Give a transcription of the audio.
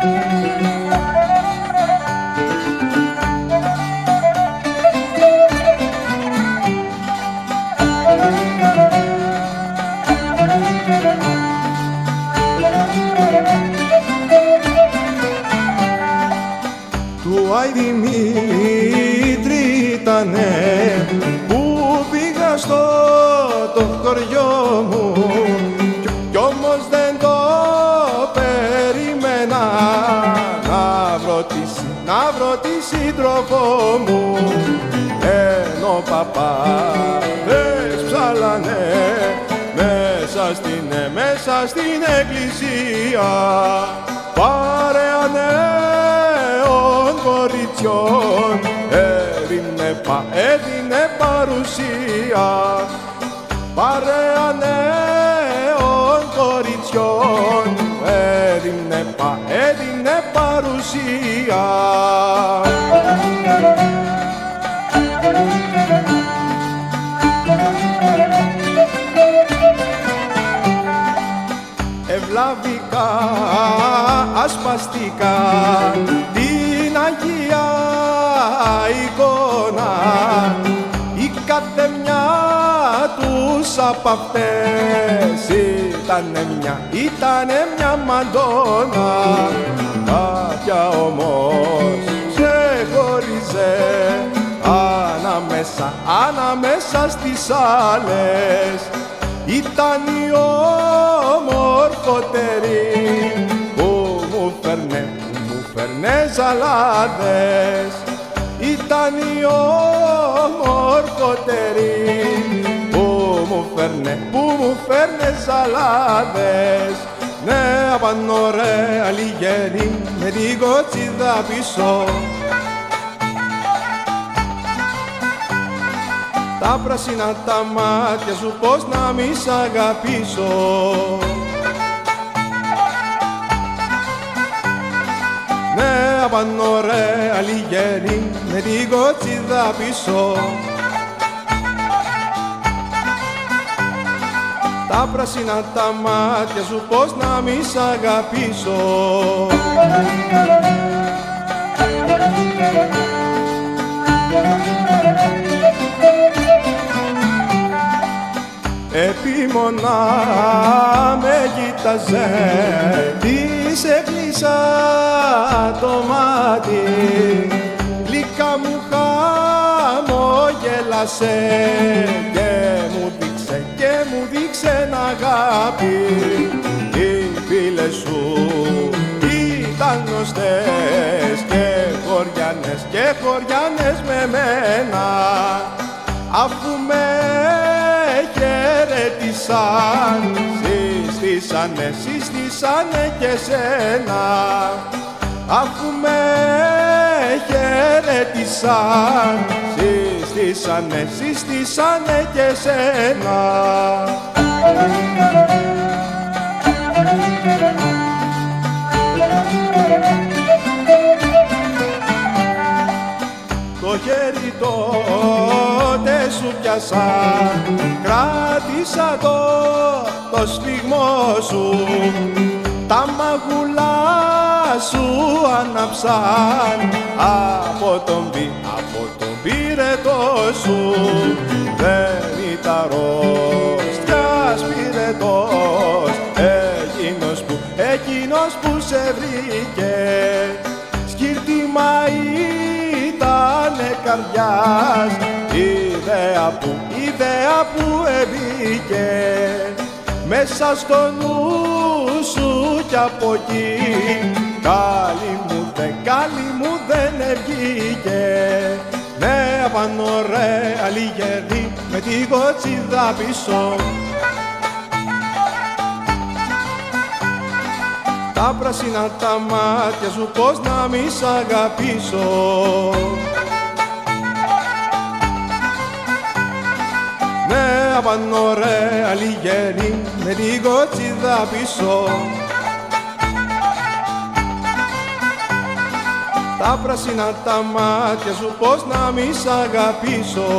Του Άι Δημήτρη ήτανε που πήγα στο το χωριό μου κι όμως δεν το περίμενα να βρω τη σύντροφό μου, ενώ παπάδες ψάλανε μέσα στην εκκλησία παρέα νέων κοριτσιών έδινε παρουσία, παρέα νέων κοριτσιών έδινε παρουσία. Ευλαβικά, ασπαστικά την Αγία εικόνα, η κάθε μια τους απ' αυτές ήτανε μια Μαντώνα. Κάποια όμως ξεχώριζε ανάμεσα στις άλλες, ήταν η ομορφότερη που μου φέρνε ζαλάδες, ήταν η ομορφότερη που μου φέρνε ζαλάδες. Ναι, απάνω ρε αλιγέρι με την κοτσίδα πίσω, τα πράσινα τα μάτια σου πώς να μη σ' αγαπήσω. Ναι, απάνω ρε αλιγέρι με την κοτσίδα πίσω, τα πράσινα τα μάτια σου πώς να μη σ' αγαπήσω. Επίμονα με κοίταζε, της έκλεισα το μάτι, γλυκά μου χαμογέλασε και μου δείξε αγάπη. Οι φίλες σου ήταν γνωστές και χωριάνες με μένα, αφού με χαιρέτησαν, συστήσανε και σένα. Αφού με χαιρέτησαν, συστήσανε και σένα. Το χέρι τότε σου πιάσα, κράτησα το σφιγμό σου, τα μαγουλά σου άναψαν από τον πυρετό σου. Δεν ήταν αρρώστιας πυρετός εκείνος που σε βρήκε, σκύρτημα ήτανε καρδιάς, ιδέα που εμπήκε μέσα στο νου σου κι από εκεί, καλή μου δεν βγήκε. Ναι, απάνω ρε αλιγερή με την κοτσίδα πίσω, τα πράσινα τα μάτια σου πώς να μη σ' αγαπήσω. Ναι, απάνω ρε αλιγερή με την κοτσίδα πίσω, τα πράσινα τα μάτια σου πώς να μη σ' αγαπήσω.